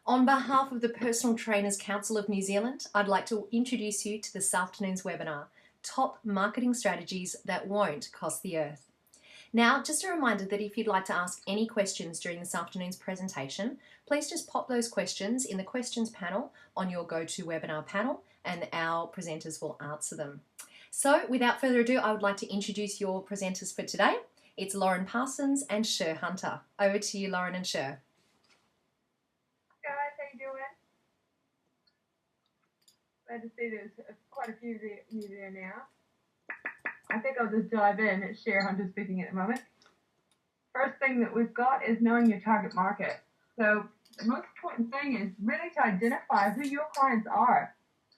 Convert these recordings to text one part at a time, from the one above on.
On behalf of the Personal Trainers Council of New Zealand, I'd like to introduce you to this afternoon's webinar, Top Marketing Strategies That Won't Cost the Earth. Now, just a reminder that if you'd like to ask any questions during this afternoon's presentation, please just pop those questions in the questions panel on your GoToWebinar panel and our presenters will answer them. So without further ado, I would like to introduce your presenters for today. It's Lauren Parsons and Cher Hunter. Over to you, Lauren and Cher. Guys, how you doing? Glad to see there's quite a few of you there now. I think I'll just dive in. It's Cher Hunter speaking at the moment. First thing that we've got is knowing your target market. So the most important thing is really to identify who your clients are.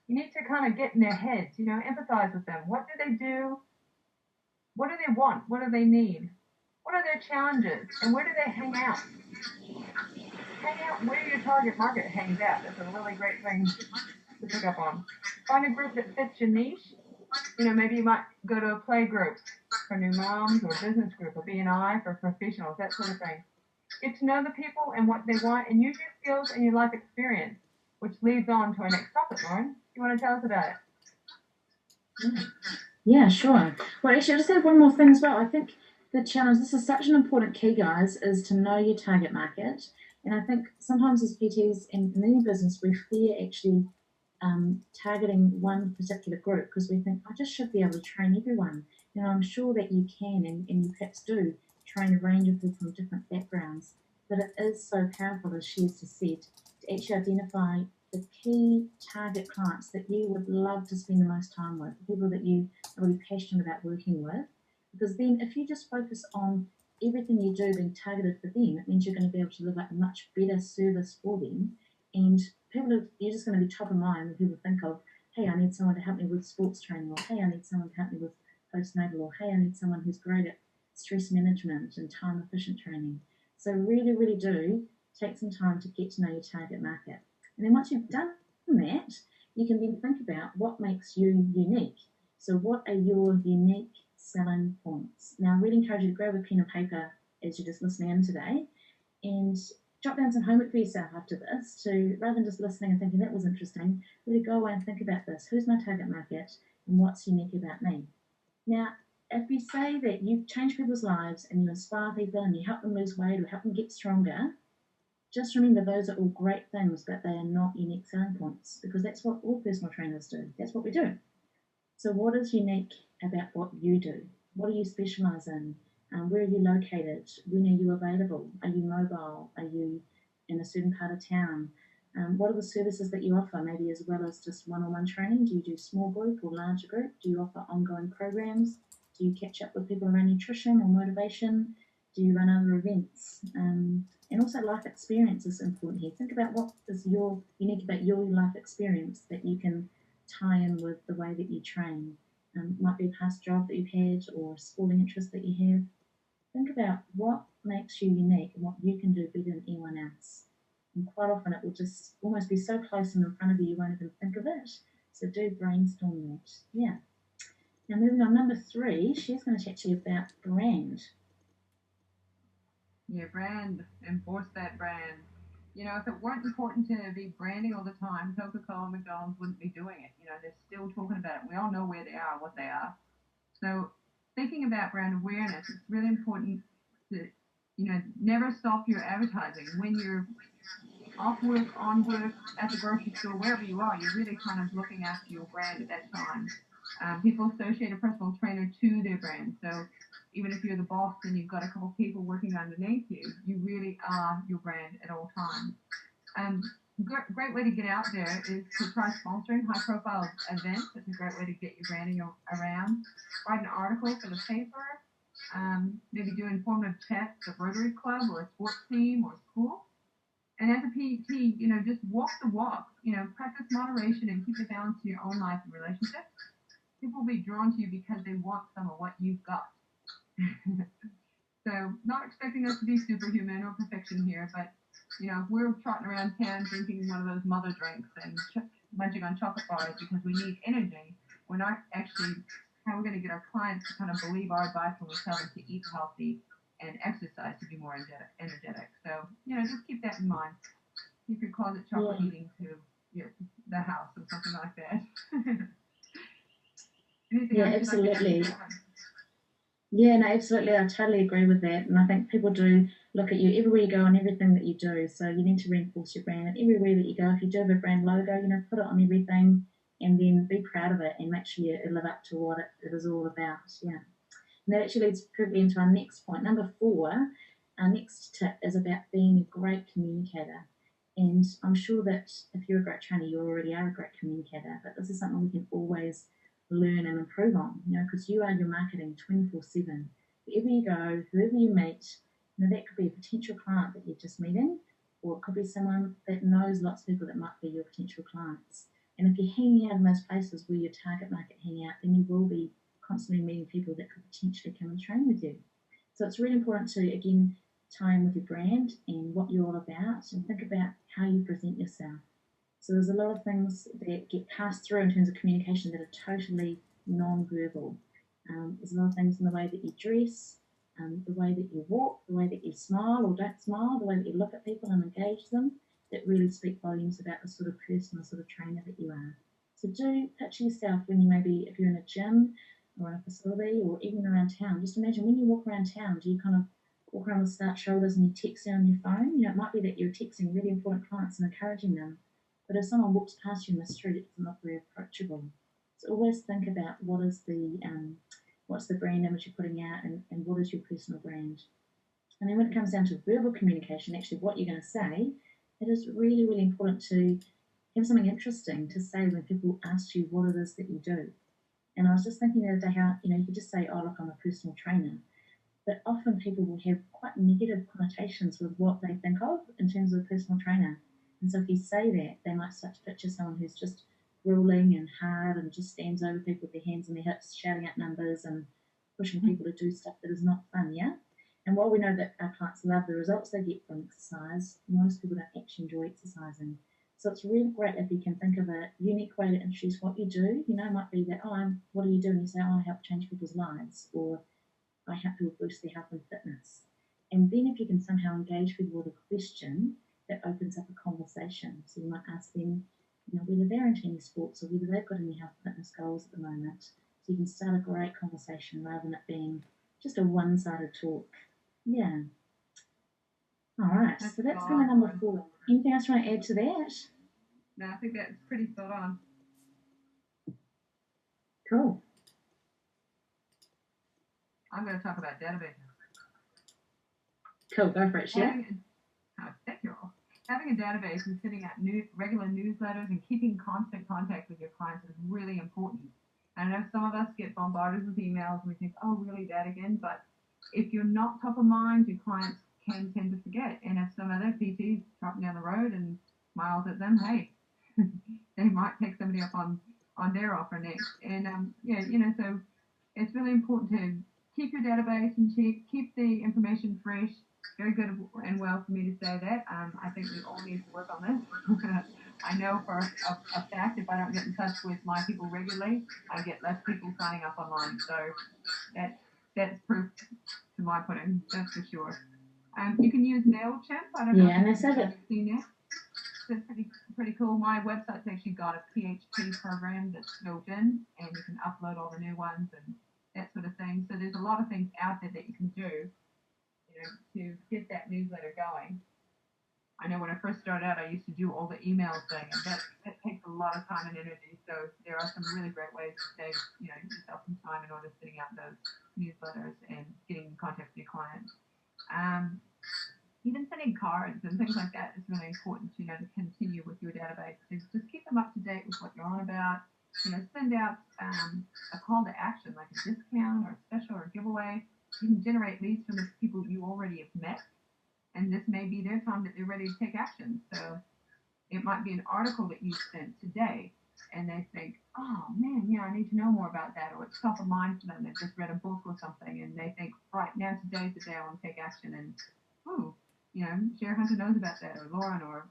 You need to kind of get in their heads, empathize with them. What do they do? What do they want? What do they need? What are their challenges? And where do they hang out? Hang out where your target market hangs out. That's a really great thing to pick up on. Find a group that fits your niche. Maybe you might go to a play group for new moms or a business group or B&I for professionals, that sort of thing. Get to know the people and what they want and use your skills and your life experience, which leads on to our next topic, Lauren. You want to tell us about it? Yeah, sure. Well, actually, I just have one more thing as well. I think the challenge, this is such an important key, guys, is to know your target market. And I think sometimes as PTs and in any business, we fear actually targeting one particular group because we think, I just should be able to train everyone. I'm sure that you can and you perhaps do train a range of people from different backgrounds, but it is so powerful, as she has just said, to actually identify the key target clients that you would love to spend the most time with, the people that you are really passionate about working with, because then if you just focus on everything you do being targeted for them, it means you're going to be able to deliver a much better service for them, and you're just going to be top of mind when people think of, hey, I need someone to help me with sports training, or hey, I need someone to help me with postnatal, or hey, I need someone who's great at stress management and time efficient training. So really, really do take some time to get to know your target market. And then once you've done that, you can then think about what makes you unique. So what are your unique selling points? Now, I really encourage you to grab a pen and paper as you're just listening in today and jot down some homework for yourself after this to, rather than just listening and thinking that was interesting, really go away and think about this. Who's my target market and what's unique about me? Now, if we say that you change people's lives and you inspire people and you help them lose weight or help them get stronger, just remember those are all great things, but they are not unique selling points because that's what all personal trainers do. That's what we do. So what is unique about what you do? What do you specialise in? Where are you located? When are you available? Are you mobile? Are you in a certain part of town? What are the services that you offer, maybe as well as just one-on-one training? Do you do small group or larger group? Do you offer ongoing programs? Do you catch up with people around nutrition or motivation? Do you run other events? And also life experience is important here. Think about what is unique about your life experience that you can tie in with the way that you train. Might be a past job that you've had or a sporting interest that you have. Think about what makes you unique and what you can do better than anyone else. And quite often it will just almost be so close and in front of you, you won't even think of it. So do brainstorm that. Yeah. Now moving on, number 3, she's going to chat to you about brand. Yeah, brand. Enforce that brand. If it weren't important to be branding all the time, Coca-Cola and McDonald's wouldn't be doing it. They're still talking about it. We all know where they are, what they are. So thinking about brand awareness, it's really important to, never stop your advertising. When you're off work, on work, at the grocery store, wherever you are, you're really kind of looking after your brand at that time. People associate a personal trainer to their brand. So even if you're the boss and you've got a couple of people working underneath you, you really are your brand at all times. Great way to get out there is to try sponsoring high-profile events. It's a great way to get your branding around. Write an article for the paper. Maybe do informative chats at Rotary Club or a sports team or school. And as a PT, just walk the walk. Practice moderation and keep the balance in your own life and relationships. People will be drawn to you because they want some of what you've got. So not expecting us to be superhuman or perfection here, but if we're trotting around town drinking one of those mother drinks and munching on chocolate bars because we need energy, we're not actually how we're going to get our clients to kind of believe our advice when we tell them to eat healthy and exercise to be more energetic. So just keep that in mind. Keep your closet chocolate eating to the house or something like that. Anything else absolutely. like Yeah, no, absolutely. I totally agree with that. And I think people do look at you everywhere you go and everything that you do. So you need to reinforce your brand. And everywhere that you go, if you do have a brand logo, put it on everything and then be proud of it and make sure you live up to what it is all about. Yeah. And that actually leads perfectly into our next point. Number 4, our next tip is about being a great communicator. And I'm sure that if you're a great trainer, you already are a great communicator, but this is something we can always learn and improve on, because you are your marketing 24/7. Wherever you go, whoever you meet, that could be a potential client that you're just meeting, or it could be someone that knows lots of people that might be your potential clients. And if you're hanging out in those places where your target market hang out, then you will be constantly meeting people that could potentially come and train with you. So it's really important to, again, tie in with your brand and what you're all about and think about how you present yourself. So there's a lot of things that get passed through in terms of communication that are totally non-verbal. There's a lot of things in the way that you dress, the way that you walk, the way that you smile or don't smile, the way that you look at people and engage them, that really speak volumes about the sort of person, the sort of trainer that you are. So do picture yourself when you maybe, if you're in a gym or in a facility or even around town, just imagine when you walk around town, do you kind of walk around with slouched shoulders and you text on your phone? It might be that you're texting really important clients and encouraging them, but if someone walks past you in the street, it doesn't look very approachable. So always think about what's the brand image you're putting out and what is your personal brand. And then when it comes down to verbal communication, actually what you're going to say, it is really, really important to have something interesting to say when people ask you what it is that you do. And I was just thinking the other day how, you could just say, oh, look, I'm a personal trainer. But often people will have quite negative connotations with what they think of in terms of a personal trainer. And so if you say that, they might start to picture someone who's just grueling and hard and just stands over people with their hands on their hips, shouting out numbers and pushing people to do stuff that is not fun, yeah? And while we know that our clients love the results they get from exercise, most people don't actually enjoy exercising. So it's really great if you can think of a unique way to introduce what you do. It might be that, what do you do? And you say, I help change people's lives, or I help people boost their health and fitness. And then if you can somehow engage people with a question, that opens up a conversation. So you might ask them, whether they're into any sports or whether they've got any health and fitness goals at the moment. So you can start a great conversation rather than it being just a one-sided talk. Yeah. All right, so that's kind of number 4. Anything else you want to add to that? No, I think that's pretty spot on. Cool. I'm going to talk about databases. Cool, go for it, Cher. Thank you all. Having a database and sending out regular newsletters and keeping constant contact with your clients is really important. I know some of us get bombarded with emails and we think, oh, really, that again? But if you're not top of mind, your clients can tend to forget. And if some other PT dropping down the road and smiles at them, hey, they might take somebody up on their offer next. And, so it's really important to keep your database and keep the information fresh. Very good and well for me to say that. I think we all need to work on this. I know for a fact if I don't get in touch with my people regularly, I get less people signing up online. So that's proof to my pudding, that's for sure. You can use MailChimp. I don't know if you've seen that. It's pretty cool. My website's actually got a PHP program that's built in, and you can upload all the new ones and that sort of thing. So there's a lot of things out there that you can do, to get that newsletter going. I know when I first started out, I used to do all the email thing, and that takes a lot of time and energy. So there are some really great ways to save, yourself some time in order to sending out those newsletters and getting in contact with your clients. Even sending cards and things like that is really important, to continue with your database. Just keep them up to date with what you're on about. Send out a call to action, like a discount or a special or a giveaway. You can generate leads from the people you already have met, and this may be their time that they're ready to take action. So it might be an article that you sent today, and they think, oh man, I need to know more about that, or it's top of mind for them. They've just read a book or something, and they think, right now, today's the day I want to take action, and Cher Hunter knows about that, or Lauren, or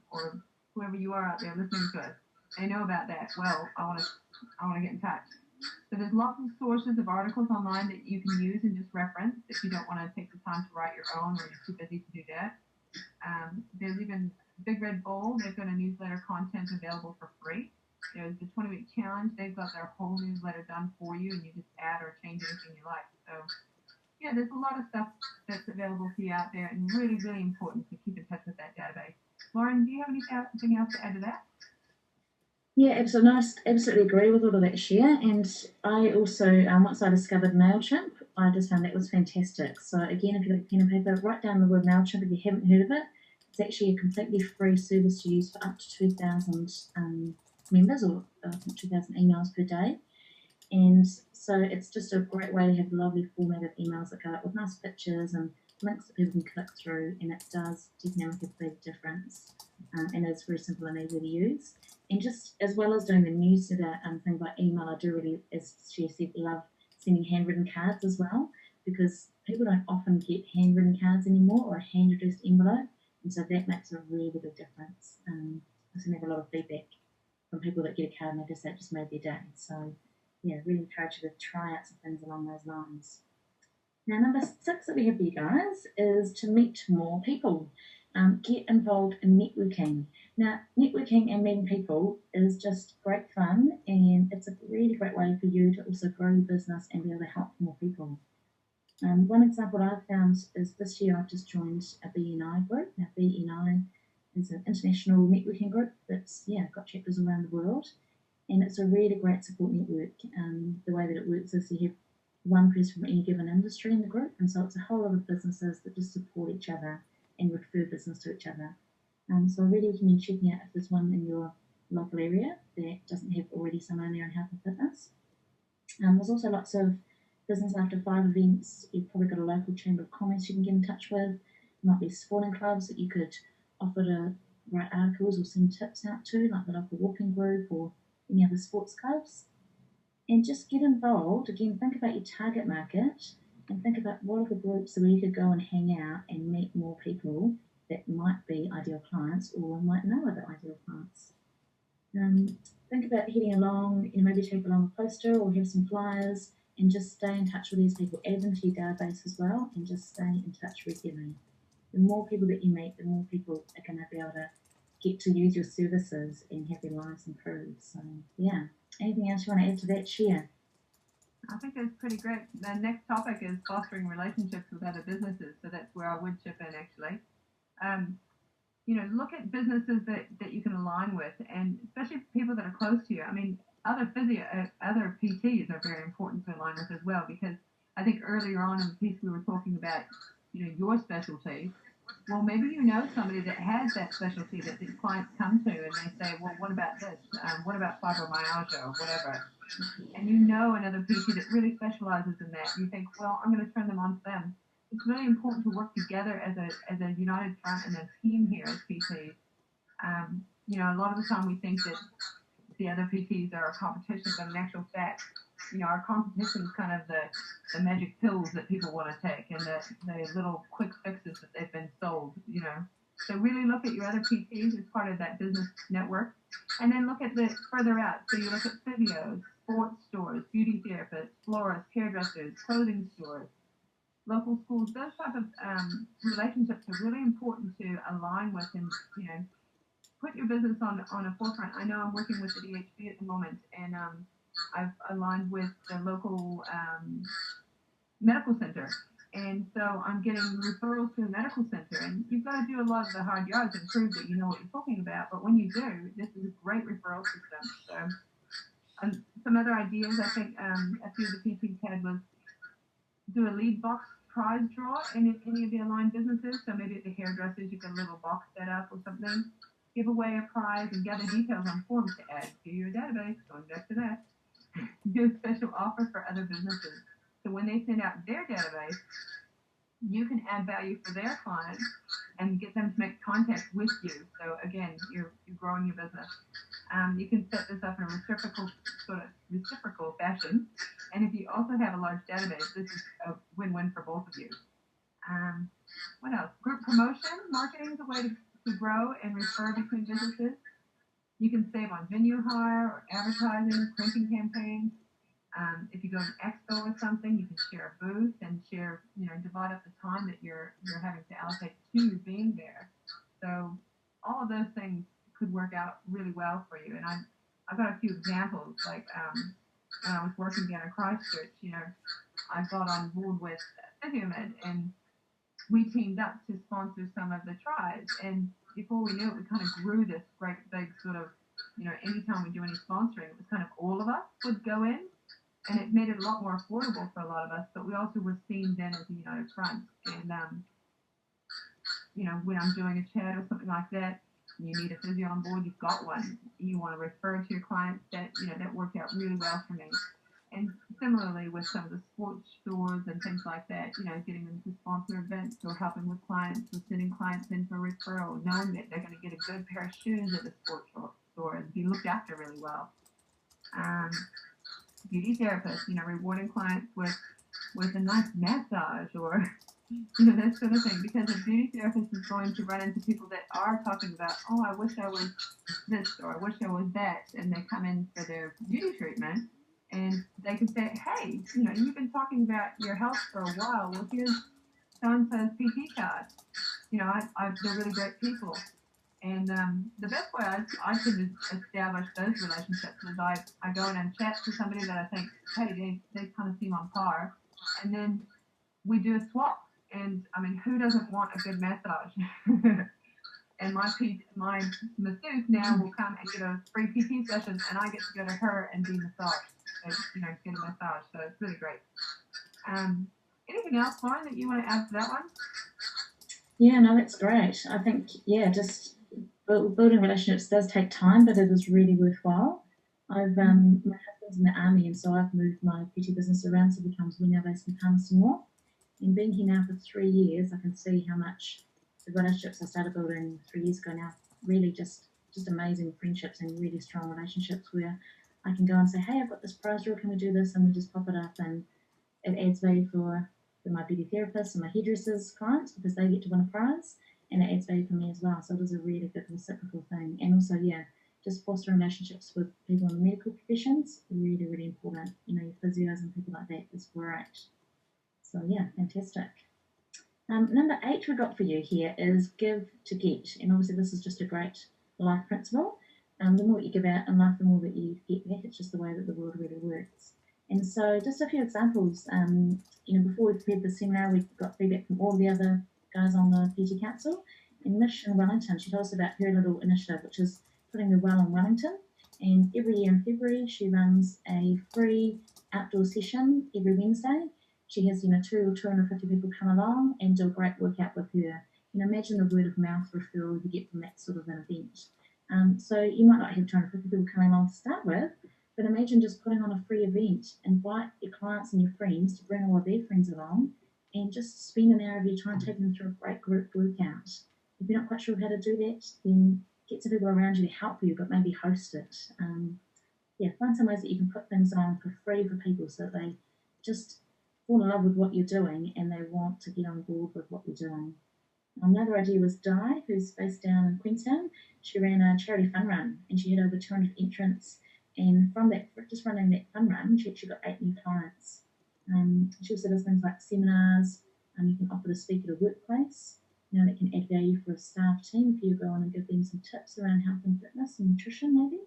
whoever you are out there listening to us. They know about that. Well, I want to get in touch. So there's lots of sources of articles online that you can use and just reference if you don't want to take the time to write your own or you're too busy to do that. There's even Big Red Bull, they've got a newsletter content available for free. There's the 20-week challenge. They've got their whole newsletter done for you, and you just add or change anything you like. So, yeah, there's a lot of stuff that's available to you out there, and really, really important to keep in touch with that database. Lauren, do you have anything else to add to that? Yeah, absolutely. No, I absolutely agree with all of that, Cher. And I also, once I discovered MailChimp, I just found that was fantastic. So again, if you've got a pen and paper, write down the word MailChimp if you haven't heard of it. It's actually a completely free service to use for up to 2,000 members, or 2,000 emails per day. And so it's just a great way to have lovely formatted emails that go out with nice pictures and links that people can click through, and it does definitely make a big difference. And it's very simple and easy to use. And just as well as doing the newsletter thing by email, I do really, as she said, love sending handwritten cards as well, because people don't often get handwritten cards anymore or a hand addressed envelope, and so that makes a really big difference. I seem to have a lot of feedback from people that get a card and they just say it just made their day. So yeah, really encourage you to try out some things along those lines. Now, number 6 that we have for you guys is to meet more people. Get involved in networking. Now, networking and meeting people is just great fun, and it's a really great way for you to also grow your business and be able to help more people. One example I've found is this year I've just joined a BNI group. Now, BNI is an international networking group that's got chapters around the world, and it's a really great support network. The way that it works is you have one person from any given industry in the group, and so it's a whole lot of businesses that just support each other and refer business to each other. So I really recommend checking out if there's one in your local area that doesn't have already someone in there in health and fitness. There's also lots of business after 5 events. You've probably got a local chamber of commerce you can get in touch with. There might be sporting clubs that you could offer to write articles or send tips out to, like the local walking group or any other sports clubs. And just get involved. Again, think about your target market and think about what are the groups where you could go and hang out and meet more people that might be ideal clients or might know other ideal clients. Think about heading along, maybe take along a poster or have some flyers and just stay in touch with these people. Add them to your database as well and just stay in touch regularly. The more people that you meet, the more people are going to be able to get to use your services and have their lives improve. So, yeah. Anything else you want to add to that, Cher? I think that's pretty great. The next topic is fostering relationships with other businesses. So that's where I would chip in, actually. Look at businesses that you can align with, and especially people that are close to you. I mean, other PTs are very important to align with as well, because I think earlier on in the piece we were talking about, your specialty. Well, maybe you know somebody that has that specialty that these clients come to, and they say, well, what about this? What about fibromyalgia or whatever? And you know another PT that really specializes in that. You think, well, I'm going to turn them on to them. It's really important to work together as a united front and a team here as PTs. A lot of the time we think that the other PTs are a competition, but in actual fact, our competition is kind of the magic pills that people want to take and the little quick fixes that they've been sold, So really look at your other PTs as part of that business network, and then look at the further out. So you look at physios, sports stores, beauty therapists, florists, hairdressers, clothing stores, local schools. Those type of relationships are really important to align with and, put your business on a forefront. I know I'm working with the DHB at the moment, and I've aligned with the local medical center. And so I'm getting referrals to the medical center. And you've got to do a lot of the hard yards and prove that you know what you're talking about. But when you do, this is a great referral system. So some other ideas I think a few of the PTs had was do a lead box prize draw in any of the aligned businesses. So maybe at the hairdressers, you get a little box set up or something. Give away a prize and gather details on forms to add to your database. Going back to that. Do a special offer for other businesses. So when they send out their database, you can add value for their clients and get them to make contact with you. So again, you're growing your business. You can set this up in a reciprocal fashion. And if you also have a large database, this is a win-win for both of you. What else? Group promotion. Marketing is a way to grow and refer between businesses. You can save on venue hire or advertising, printing campaigns. If you go to an expo or something, you can share a booth and divide up the time that you're having to allocate to being there. So all of those things could work out really well for you. And I've got a few examples. Like when I was working down in Christchurch, I got on board with Physiomed, and we teamed up to sponsor some of the tries. And before we knew it, we kind of grew this great big sort of, anytime we do any sponsoring, it was kind of all of us would go in, and it made it a lot more affordable for a lot of us. But we also were seen then as a united front. And when I'm doing a chat or something like that, you need a physio on board, you've got one. You want to refer to your clients. That worked out really well for me. And similarly with some of the sports stores and things like that, getting them to sponsor events or helping with clients or sending clients in for referral, knowing that they're going to get a good pair of shoes at the sports store and be looked after really well. Beauty therapists, rewarding clients with a nice massage or that sort of thing, because a beauty therapist is going to run into people that are talking about, oh, I wish I was this or I wish I was that, and they come in for their beauty treatment, and they can say, hey, you've been talking about your health for a while, well, here's so-and-so's PT card. They're really great people. And the best way I can establish those relationships is I go in and chat to somebody that I think, hey, they kind of seem on par, and then we do a swap. And I mean, who doesn't want a good massage? And my masseuse now will come and get a free PT session, and I get to go to her and be massaged, get a massage. So it's really great. Anything else, Lauren, that you want to add to that one? Yeah, no, that's great. I think, just building relationships does take time, but it is really worthwhile. My husband's in the army, and so I've moved my PT business around, so it becomes we're now based in Palmerston North. And being here now for 3 years, I can see how much the relationships I started building 3 years ago now, really just amazing friendships and really strong relationships where I can go and say, hey, I've got this prize draw, can we do this? And we just pop it up, and it adds value for my beauty therapists and my hairdressers clients because they get to win a prize, and it adds value for me as well. So it is a really good reciprocal thing. And also, just fostering relationships with people in the medical professions, really, really important. Your physios and people like that is great. So fantastic. Number 8 we got for you here is give to get. And obviously this is just a great life principle. The more you give out in life, the more that you get back. It's just the way that the world really works. And so just a few examples. Before we prepared the seminar, we got feedback from all the other guys on the PT Council. And Mish in Wellington, she told us about her little initiative, which is putting the well in Wellington. And every year in February, she runs a free outdoor session every Wednesday. She has, 200 or 250 people come along and do a great workout with her. Imagine the word of mouth referral you get from that sort of an event. So you might not have 250 people coming along to start with, but imagine just putting on a free event. Invite your clients and your friends to bring all of their friends along and just spend an hour of your time taking them through a great group workout. If you're not quite sure how to do that, then get some people around you to help you, but maybe host it. Find some ways that you can put things on for free for people so that they just fall in love with what you're doing and they want to get on board with what you're doing. Another idea was Di, who's based down in Queenstown. She ran a charity fun run and she had over 200 entrants. And from that, just running that fun run, she actually got 8 new clients. She also does things like seminars. You can offer to speak at a workplace. That can add value for a staff team if you go on and give them some tips around health and fitness and nutrition, maybe.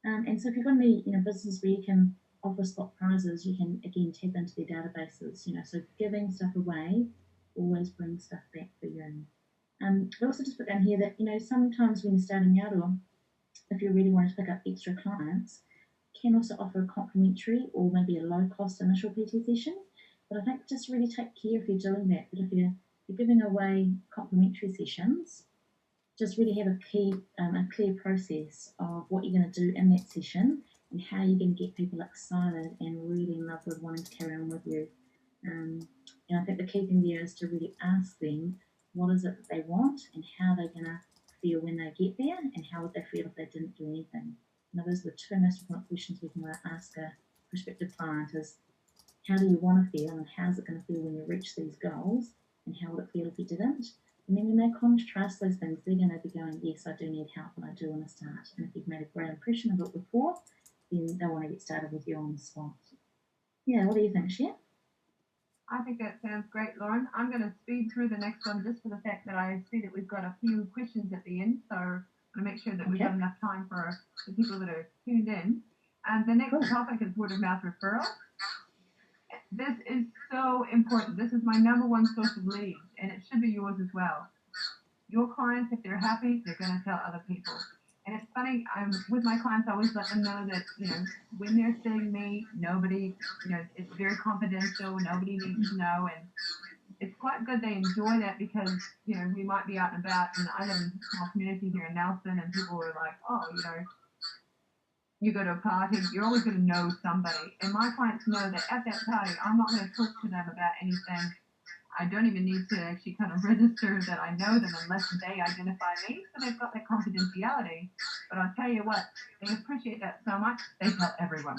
And so if you've got any business where you can offer spot prizes, you can again tap into their databases. So giving stuff away always brings stuff back for you. I also just put down here that sometimes when you're starting out, or if you really want to pick up extra clients, can also offer a complimentary or maybe a low cost initial PT session. But I think just really take care if you're doing that. But if you're giving away complimentary sessions, just really have a clear process of what you're going to do in that session and how you're going to get people excited and really in love with wanting to carry on with you. And I think the key thing there is to really ask them what is it that they want and how they're going to feel when they get there and how would they feel if they didn't do anything. Those are the 2 most important questions we can ask a prospective client is how do you want to feel and how's it going to feel when you reach these goals and how would it feel if you didn't? And then when they contrast those things, they're going to be going, yes, I do need help and I do want to start. And if you've made a great impression of it before, then they'll want to get started with you on the spot. What do you think, Cher? I think that sounds great, Lauren. I'm going to speed through the next one just for the fact that I see that we've got a few questions at the end, so I'm going to make sure that we've got enough time for the people that are tuned in. And the next topic is word of mouth referral. This is so important. This is my number one source of leads, and it should be yours as well. Your clients, if they're happy, they're going to tell other people. And it's funny, with my clients, I always let them know that, when they're seeing me, nobody, it's very confidential, nobody needs to know. And it's quite good they enjoy that because, we might be out and about, and I live in a small community here in Nelson, and people are like, oh, you go to a party, you're always going to know somebody. And my clients know that at that party, I'm not going to talk to them about anything. I don't even need to actually kind of register that I know them unless they identify me. So they've got that confidentiality. But I'll tell you what, they appreciate that so much, they tell everyone.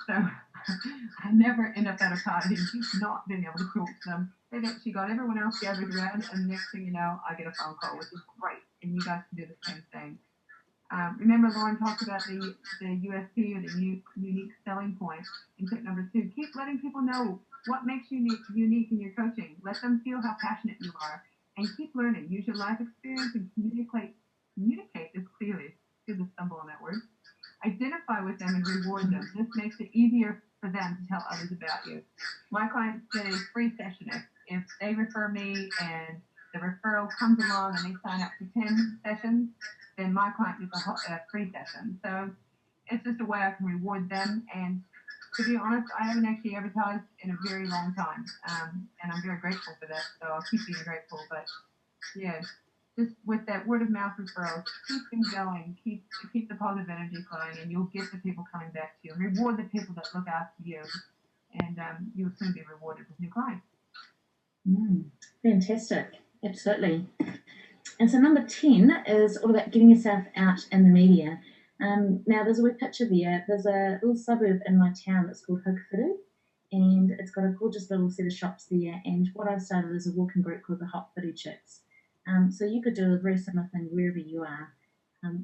So I never end up at a party not being able to talk to them. They've actually got everyone else gathered around, and next thing you know, I get a phone call, which is great. And you guys can do the same thing. Remember, Lauren talked about the USP, or the unique selling point. In tip number 2, keep letting people know what makes you unique in your coaching. Let them feel how passionate you are, and keep learning. Use your life experience and communicate this clearly. Excuse the stumble on that word. Identify with them and reward them. This makes it easier for them to tell others about you. My clients get a free session if they refer me, and the referral comes along and they sign up for 10 sessions. Then my client gets a free session. So it's just a way I can reward them. And to be honest, I haven't actually advertised in a very long time. And I'm very grateful for that. So I'll keep being grateful. But yeah, just with that word of mouth referrals, keep them going, keep the positive energy flowing, and you'll get the people coming back to you. Reward the people that look after you, and you'll soon be rewarded with new clients. Fantastic. Absolutely. And so number 10 is all about getting yourself out in the media. Now there's a wee picture there. There's a little suburb in my town that's called Hokowhitu, and it's got a gorgeous little set of shops there. And what I've started is a walking group called the Hot Whitu Chicks. So you could do a very similar thing wherever you are.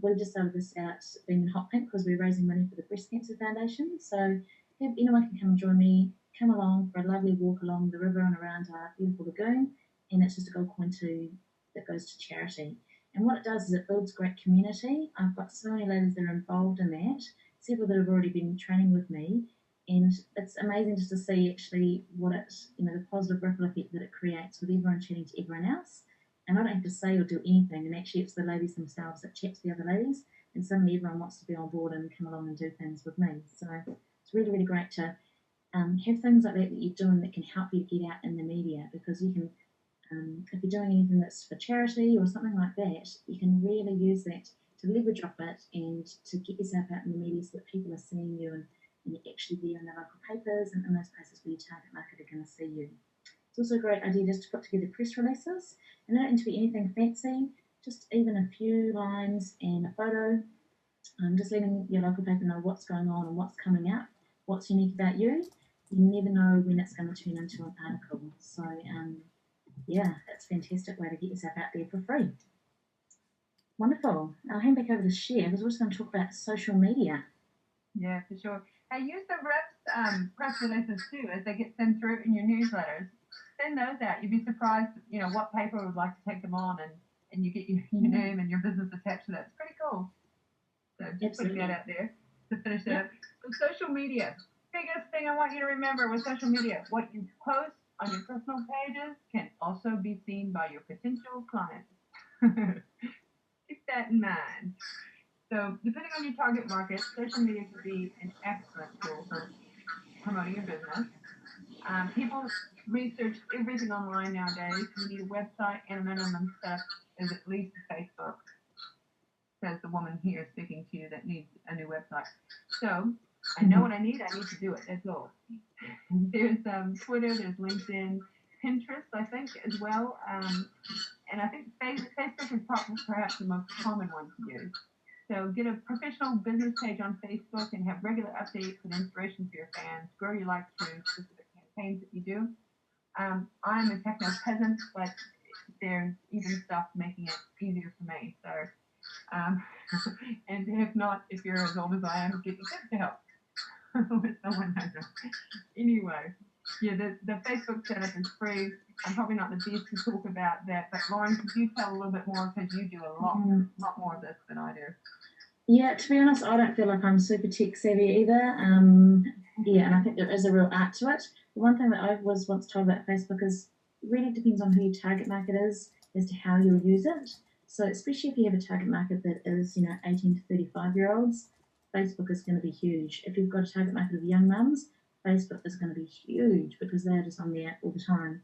We've just started this out being in hot pink because we're raising money for the Breast Cancer Foundation. So if anyone can come and join me, come along for a lovely walk along the river and around our beautiful lagoon, and it's just a gold coin that goes to charity. And what it does is it builds great community. I've got so many ladies that are involved in that, several that have already been training with me, and it's amazing just to see actually what it, the positive ripple effect that it creates with everyone chatting to everyone else. And I don't have to say or do anything, and actually it's the ladies themselves that chat to the other ladies, and suddenly everyone wants to be on board and come along and do things with me. So it's really, really great to have things like that you're doing that can help you to get out in the media, because you can, if you're doing anything that's for charity or something like that, you can really use that to leverage off it and to get yourself out in the media so that people are seeing you, and you're actually there in the local papers and in those places where your target market are going to see you. It's also a great idea just to put together press releases, and they don't need to be anything fancy, just even a few lines and a photo, just letting your local paper know what's going on and what's coming up, what's unique about you. You never know when it's going to turn into an article. So yeah, that's a fantastic way to get yourself out there for free. Wonderful. I'll hand back over to Cher because we're just going to talk about social media. Yeah, for sure. Hey, use the press releases too as they get sent through in your newsletters. Send those out. You'd be surprised, what paper would like to take them on, and you get your name and your business attached to that. It's pretty cool. So just putting that out there to finish that up. So social media. Biggest thing I want you to remember with social media, what you post on your personal pages can also be seen by your potential clients. Keep that in mind. So depending on your target market, social media can be an excellent tool for promoting your business. People research everything online nowadays. You need a website, and a minimum step is at least Facebook, says the woman here speaking to you that needs a new website. So I know what I need to do it. That's all. There's Twitter, there's LinkedIn, Pinterest, I think, as well. And I think Facebook is perhaps the most common one to use. So get a professional business page on Facebook and have regular updates and inspiration for your fans. Grow your likes through specific campaigns that you do. I'm a techno peasant, but there's even stuff making it easier for me. So, and if not, if you're as old as I am, get your kids to help with someone. Anyway, Yeah, the Facebook setup is free. I'm probably not the best to talk about that, but Lauren, could you tell a little bit more because you do a lot more of this than I do. Yeah, to be honest, I don't feel like I'm super tech savvy either. Yeah, and I think there is a real art to it. The one thing that I was once told about Facebook is really depends on who your target market is as to how you'll use it. So especially if you have a target market that is, 18 to 35-year-olds, Facebook is going to be huge. If you've got a target market of young mums, Facebook is going to be huge because they're just on there all the time,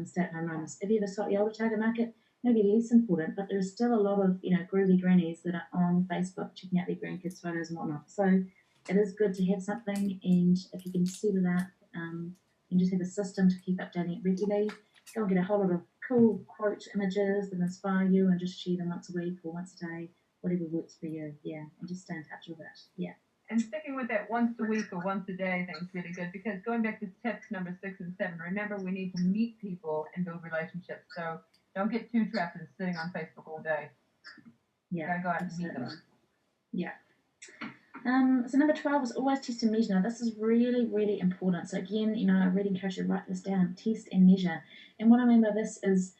stay-at-home mums. If you have a slightly older target market, maybe less important, but there's still a lot of, groovy grannies that are on Facebook checking out their grandkids' photos and whatnot. So it is good to have something, and if you can set it up and just have a system to keep updating it regularly, go and get a whole lot of cool quote images that inspire you and just share them once a week or once a day, whatever works for you. Yeah, and just stay in touch with it. Yeah. And sticking with that once a week or once a day thing is really good because going back to tips number 6 and 7, remember we need to meet people and build relationships. So don't get too trapped in sitting on Facebook all day. Yeah. You gotta go out and meet them. Yeah. So number 12 is always test and measure. Now this is really, really important. So again, I really encourage you to write this down, test and measure. And what I mean by this is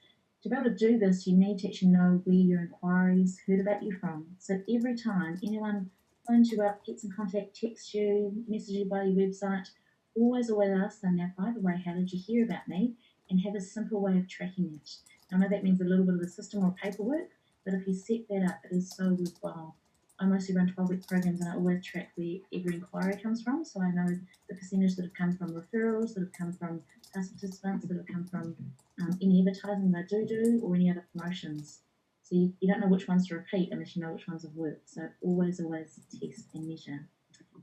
to be able to do this, you need to actually know where your inquiries heard about you from. So every time anyone phones you up, gets in contact, texts you, messages you by your website, always ask them, now by the way, how did you hear about me? And have a simple way of tracking it. I know that means a little bit of a system or paperwork, but if you set that up, it is so worthwhile. I mostly run 12-week programs and I always track where every inquiry comes from. So I know the percentage that have come from referrals, that have come from past participants, that have come from any advertising that I do or any other promotions. So you don't know which ones to repeat unless you know which ones have worked. So always test and measure.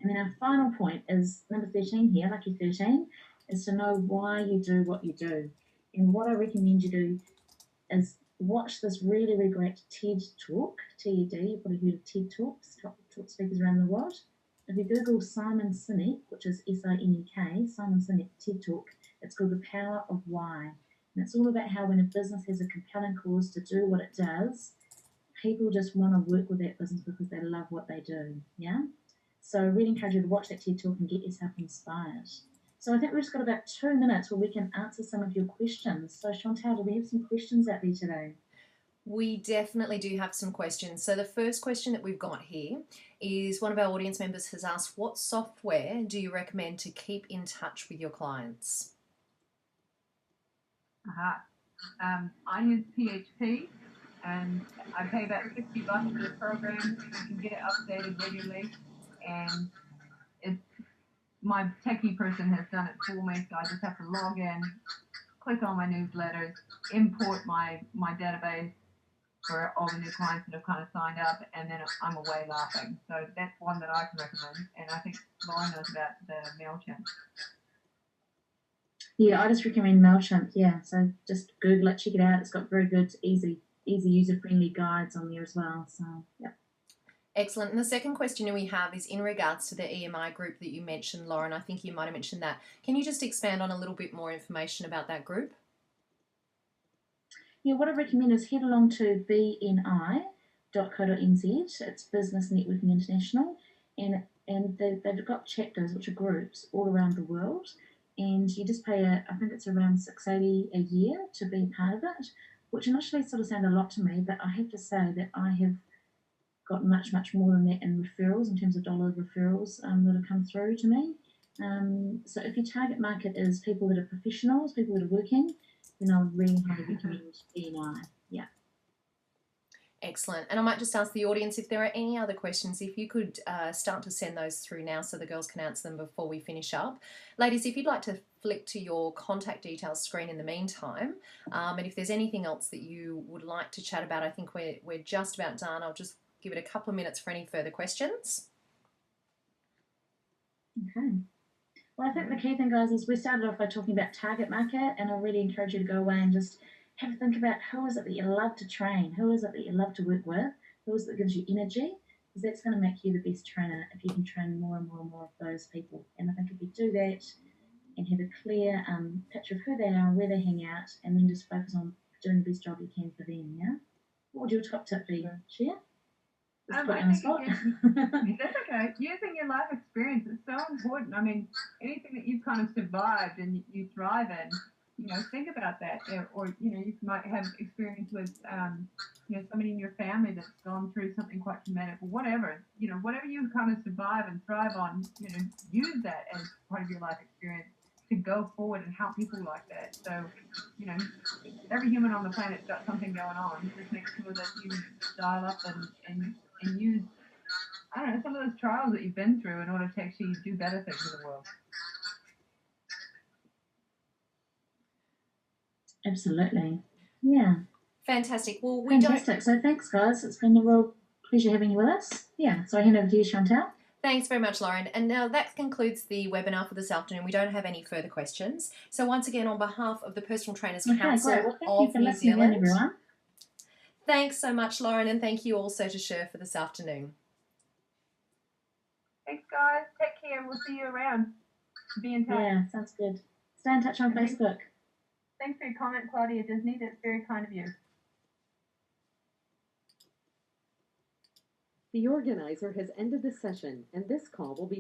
And then our final point is number 13 here, lucky 13, is to know why you do what you do. And what I recommend you do is watch this really, really great TED Talk, TED, you've probably heard of TED Talks, top speakers around the world. If you Google Simon Sinek, which is S-I-N-E-K, Simon Sinek TED Talk, it's called The Power of Why. And it's all about how when a business has a compelling cause to do what it does, people just want to work with that business because they love what they do, yeah? So I really encourage you to watch that TED Talk and get yourself inspired. So I think we've just got about 2 minutes where we can answer some of your questions. So Chantal, do we have some questions out there today? We definitely do have some questions. So the first question that we've got here is one of our audience members has asked, what software do you recommend to keep in touch with your clients? I use PHP and I pay about $60 for the program. You can get it updated regularly, and my techie person has done it for me, so I just have to log in, click on my newsletters, import my database for all the new clients that have kind of signed up, and then I'm away laughing. So that's one that I can recommend, and I think Lauren knows about the MailChimp. Yeah, I just recommend MailChimp, yeah. So just Google it, check it out. It's got very good, easy user-friendly guides on there as well. So, yeah. Excellent. And the second question we have is in regards to the EMI group that you mentioned, Lauren. I think you might have mentioned that. Can you just expand on a little bit more information about that group? Yeah, what I recommend is head along to bni.co.nz. It's Business Networking International, and they've got chapters, which are groups, all around the world. And you just pay, I think it's around $6.80 a year to be part of it, which initially sort of sounded a lot to me, but I have to say that I have got much, much more than that in referrals, in terms of dollar referrals that have come through to me. So if your target market is people that are professionals, people that are working, then I would really highly recommend BNI. Yeah. Excellent. And I might just ask the audience if there are any other questions, if you could start to send those through now so the girls can answer them before we finish up. Ladies, if you'd like to flick to your contact details screen in the meantime, and if there's anything else that you would like to chat about, I think we're just about done. I'll just give it a couple of minutes for any further questions. Okay. Well, I think the key thing, guys, is we started off by talking about target market, and I really encourage you to go away and just have a think about who is it that you love to train, who is it that you love to work with, who is it that gives you energy, because that's going to make you the best trainer if you can train more and more and more of those people. And I think if you do that and have a clear picture of who they are, where they hang out, and then just focus on doing the best job you can for them, yeah? What would your top tip be, Cher? Just put I you on the think spot. that's okay. Using your life experience is so important. I mean, anything that you've kind of survived and you thrive in, think about that. Or you might have experience with, somebody in your family that's gone through something quite traumatic or whatever. Whatever you kind of survive and thrive on, use that as part of your life experience to go forward and help people like that. So, every human on the planet's got something going on. Just make sure that you dial up and use, I don't know, some of those trials that you've been through in order to actually do better things in the world. Absolutely. Yeah. Fantastic. Well, Fantastic. So thanks, guys. It's been a real pleasure having you with us. Yeah. So I hand over to you, Chantal. Thanks very much, Lauren. And now that concludes the webinar for this afternoon. We don't have any further questions. So once again, on behalf of the Personal Trainers Council Well, thank you of for New listening in, Zealand, everyone. thanks so much, Lauren, and thank you also to Cher for this afternoon. Thanks, guys. Take care. We'll see you around. Be in touch. Yeah, sounds good. Stay in touch on Facebook. Thanks for your comment, Claudia Disney. That's very kind of you. The organizer has ended the session, and this call will be